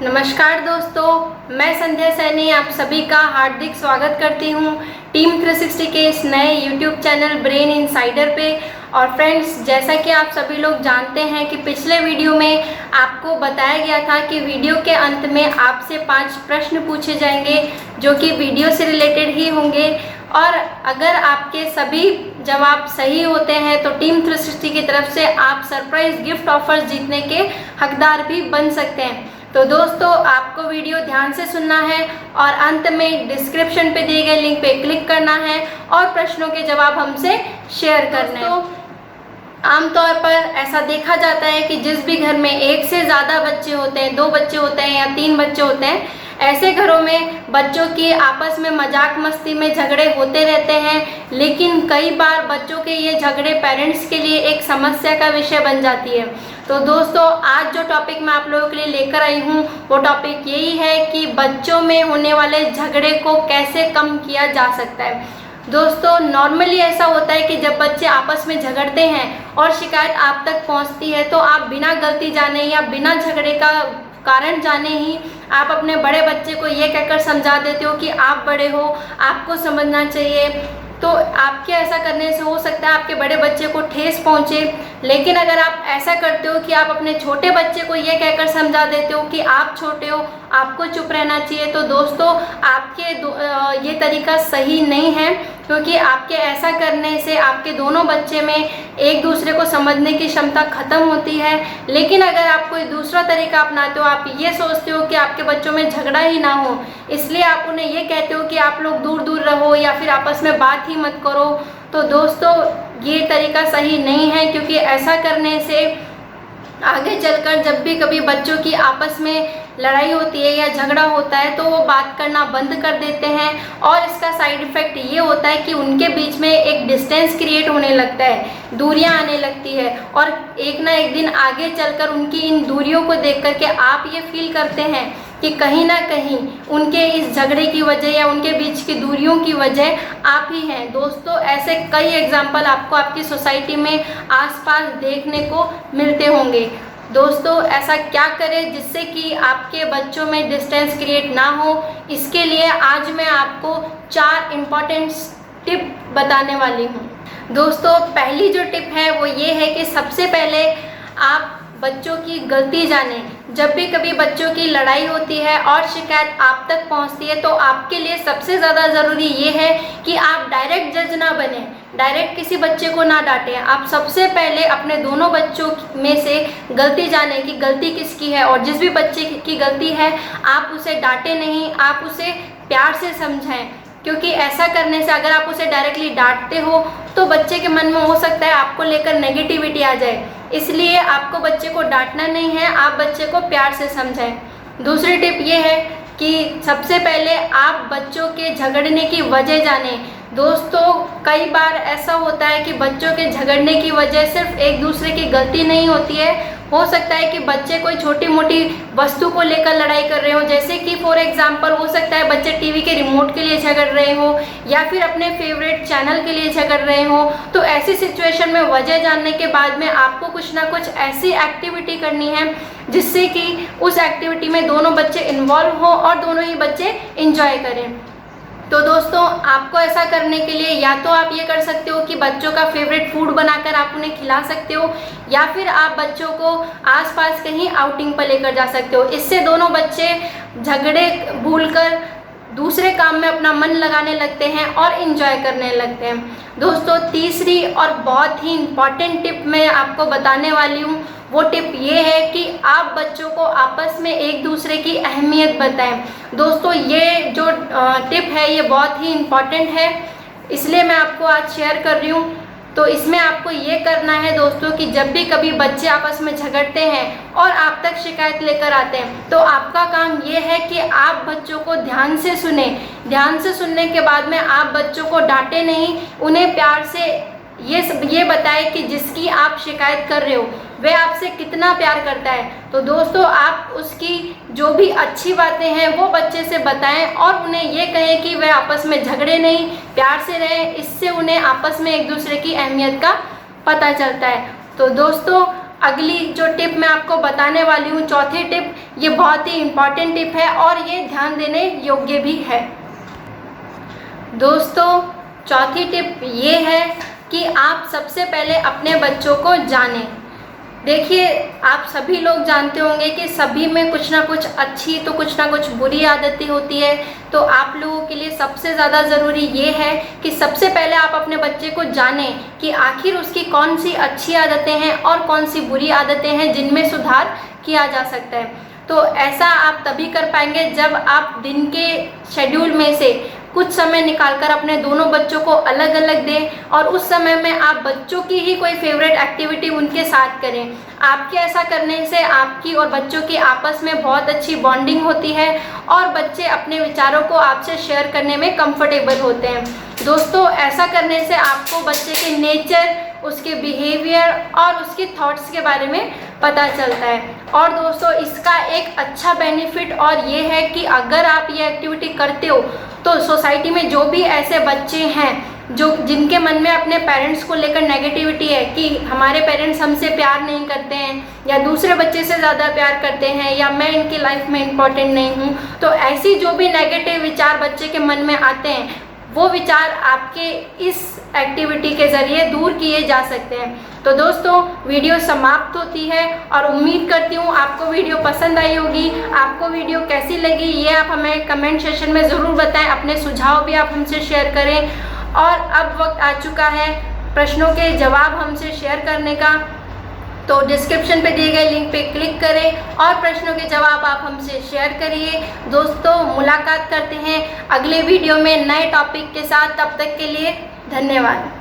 नमस्कार दोस्तों, मैं संध्या सैनी आप सभी का हार्दिक स्वागत करती हूँ टीम 360 के इस नए YouTube चैनल ब्रेन इनसाइडर पे। और फ्रेंड्स, जैसा कि आप सभी लोग जानते हैं कि पिछले वीडियो में आपको बताया गया था कि वीडियो के अंत में आपसे 5 प्रश्न पूछे जाएंगे जो कि वीडियो से रिलेटेड ही होंगे। और अगर आपके सभी जवाब सही होते हैं तो टीम 360 की तरफ से आप सरप्राइज गिफ्ट ऑफर्स जीतने के हकदार भी बन सकते हैं। तो दोस्तों, आपको वीडियो ध्यान से सुनना है और अंत में डिस्क्रिप्शन पे दिए गए लिंक पे क्लिक करना है और प्रश्नों के जवाब हमसे शेयर करने हैं। आमतौर पर ऐसा देखा जाता है कि जिस भी घर में एक से ज़्यादा बच्चे होते हैं, 2 बच्चे होते हैं या 3 बच्चे होते हैं, ऐसे घरों में बच्चों की आपस में मजाक मस्ती में झगड़े होते रहते हैं। लेकिन कई बार बच्चों के ये झगड़े पेरेंट्स के लिए एक समस्या का विषय बन जाती है। तो दोस्तों, आज जो टॉपिक मैं आप लोगों के लिए लेकर आई हूँ वो टॉपिक यही है कि बच्चों में होने वाले झगड़े को कैसे कम किया जा सकता है। दोस्तों, नॉर्मली ऐसा होता है कि जब बच्चे आपस में झगड़ते हैं और शिकायत आप तक पहुंचती है तो आप बिना गलती जाने या बिना झगड़े का कारण जाने ही आप अपने बड़े बच्चे को ये कहकर समझा देते हो कि आप बड़े हो, आपको समझना चाहिए। तो आपके ऐसा करने से हो सकता है आपके बड़े बच्चे को ठेस पहुंचे। लेकिन अगर आप ऐसा करते हो कि आप अपने छोटे बच्चे को ये कहकर समझा देते हो कि आप छोटे हो, आपको चुप रहना चाहिए, तो दोस्तों आपके ये तरीका सही नहीं है, क्योंकि आपके ऐसा करने से आपके दोनों बच्चे में एक दूसरे को समझने की क्षमता खत्म होती है। लेकिन अगर आप कोई दूसरा तरीका अपनाते हो, आप ये सोचते हो कि आपके बच्चों में झगड़ा ही ना हो, इसलिए आप उन्हें ये कहते हो कि आप लोग दूर दूर रहो या फिर आपस में बात ही मत करो, तो दोस्तों ये तरीका सही नहीं है। क्योंकि ऐसा करने से आगे चलकर जब भी कभी बच्चों की आपस में लड़ाई होती है या झगड़ा होता है तो वो बात करना बंद कर देते हैं और इसका साइड इफ़ेक्ट ये होता है कि उनके बीच में एक डिस्टेंस क्रिएट होने लगता है, दूरियां आने लगती है। और एक ना एक दिन आगे चलकर उनकी इन दूरियों को देख कर के आप ये फील करते हैं कि कहीं ना कहीं उनके इस झगड़े की वजह या उनके बीच की दूरियों की वजह आप ही हैं। दोस्तों, ऐसे कई एग्जाम्पल आपको आपकी सोसाइटी में आसपास देखने को मिलते होंगे। दोस्तों, ऐसा क्या करें जिससे कि आपके बच्चों में डिस्टेंस क्रिएट ना हो, इसके लिए आज मैं आपको 4 इम्पॉर्टेंट टिप बताने वाली हूँ। दोस्तों, पहली जो टिप है वो ये है कि सबसे पहले आप बच्चों की गलती जानें। जब भी कभी बच्चों की लड़ाई होती है और शिकायत आप तक पहुंचती है तो आपके लिए सबसे ज़्यादा ज़रूरी ये है कि आप डायरेक्ट जज ना बने, डायरेक्ट किसी बच्चे को ना डांटें। आप सबसे पहले अपने दोनों बच्चों में से गलती जानें कि गलती किसकी है, और जिस भी बच्चे की गलती है आप उसे डांटें नहीं, आप उसे प्यार से समझाएं। क्योंकि ऐसा करने से अगर आप उसे डायरेक्टली डांटते हो तो बच्चे के मन में हो सकता है आपको लेकर नेगेटिविटी आ जाए। इसलिए आपको बच्चे को डांटना नहीं है, आप बच्चे को प्यार से समझाएं। दूसरी टिप ये है कि सबसे पहले आप बच्चों के झगड़ने की वजह जानें। दोस्तों, कई बार ऐसा होता है कि बच्चों के झगड़ने की वजह सिर्फ एक दूसरे की गलती नहीं होती है। हो सकता है कि बच्चे कोई छोटी मोटी वस्तु को लेकर लड़ाई कर रहे हो, जैसे कि फॉर एग्जांपल हो सकता है बच्चे टीवी के रिमोट के लिए झगड़ रहे हो या फिर अपने फेवरेट चैनल के लिए झगड़ रहे हो। तो ऐसी सिचुएशन में वजह जानने के बाद में आपको कुछ ना कुछ ऐसी एक्टिविटी करनी है जिससे कि उस एक्टिविटी में दोनों बच्चे इन्वॉल्व हो और दोनों ही बच्चे इंजॉय करें। तो दोस्तों, आपको ऐसा करने के लिए या तो आप ये कर सकते हो कि बच्चों का फेवरेट फूड बनाकर आप उन्हें खिला सकते हो, या फिर आप बच्चों को आसपास कहीं आउटिंग पर लेकर जा सकते हो। इससे दोनों बच्चे झगड़े भूलकर दूसरे काम में अपना मन लगाने लगते हैं और इन्जॉय करने लगते हैं। दोस्तों, तीसरी और बहुत ही इम्पॉर्टेंट टिप मैं आपको बताने वाली हूँ। वो टिप ये है कि आप बच्चों को आपस में एक दूसरे की अहमियत बताएं। दोस्तों, ये जो टिप है ये बहुत ही इम्पॉर्टेंट है, इसलिए मैं आपको आज शेयर कर रही हूँ। तो इसमें आपको ये करना है दोस्तों कि जब भी कभी बच्चे आपस में झगड़ते हैं और आप तक शिकायत लेकर आते हैं तो आपका काम ये है कि आप बच्चों को ध्यान से सुने। ध्यान से सुनने के बाद में आप बच्चों को डांटे नहीं, उन्हें प्यार से ये बताएं कि जिसकी आप शिकायत कर रहे हो वह आपसे कितना प्यार करता है। तो दोस्तों, आप उसकी जो भी अच्छी बातें हैं वो बच्चे से बताएं और उन्हें ये कहें कि वे आपस में झगड़े नहीं, प्यार से रहें। इससे उन्हें आपस में एक दूसरे की अहमियत का पता चलता है। तो दोस्तों, अगली जो टिप मैं आपको बताने वाली हूँ, चौथी टिप, ये बहुत ही इम्पॉर्टेंट टिप है और ये ध्यान देने योग्य भी है। दोस्तों, चौथी टिप ये है कि आप सबसे पहले अपने बच्चों को जानें। देखिए, आप सभी लोग जानते होंगे कि सभी में कुछ ना कुछ अच्छी तो कुछ ना कुछ बुरी आदतें होती है। तो आप लोगों के लिए सबसे ज़्यादा ज़रूरी ये है कि सबसे पहले आप अपने बच्चे को जानें कि आखिर उसकी कौन सी अच्छी आदतें हैं और कौन सी बुरी आदतें हैं जिनमें सुधार किया जा सकता है। तो ऐसा आप तभी कर पाएंगे जब आप दिन के शेड्यूल में से कुछ समय निकालकर अपने दोनों बच्चों को अलग अलग दें और उस समय में आप बच्चों की ही कोई फेवरेट एक्टिविटी उनके साथ करें। आपके ऐसा करने से आपकी और बच्चों की आपस में बहुत अच्छी बॉन्डिंग होती है और बच्चे अपने विचारों को आपसे शेयर करने में कंफर्टेबल होते हैं। दोस्तों, ऐसा करने से आपको बच्चे के नेचर, उसके बिहेवियर और उसके थॉट्स के बारे में पता चलता है। और दोस्तों, इसका एक अच्छा बेनिफिट और ये है कि अगर आप ये एक्टिविटी करते हो तो सोसाइटी में जो भी ऐसे बच्चे हैं जिनके मन में अपने पेरेंट्स को लेकर नेगेटिविटी है कि हमारे पेरेंट्स हमसे प्यार नहीं करते हैं या दूसरे बच्चे से ज़्यादा प्यार करते हैं या मैं इनकी लाइफ में इम्पोर्टेंट नहीं हूँ, तो ऐसी जो भी नेगेटिव विचार बच्चे के मन में आते हैं वो विचार आपके इस एक्टिविटी के ज़रिए दूर किए जा सकते हैं। तो दोस्तों, वीडियो समाप्त होती है और उम्मीद करती हूँ आपको वीडियो पसंद आई होगी। आपको वीडियो कैसी लगी ये आप हमें कमेंट सेशन में ज़रूर बताएं। अपने सुझाव भी आप हमसे शेयर करें। और अब वक्त आ चुका है प्रश्नों के जवाब हमसे शेयर करने का। तो डिस्क्रिप्शन पे दिए गए लिंक पे क्लिक करें और प्रश्नों के जवाब आप हमसे शेयर करिए। दोस्तों, मुलाकात करते हैं अगले वीडियो में नए टॉपिक के साथ। तब तक के लिए धन्यवाद।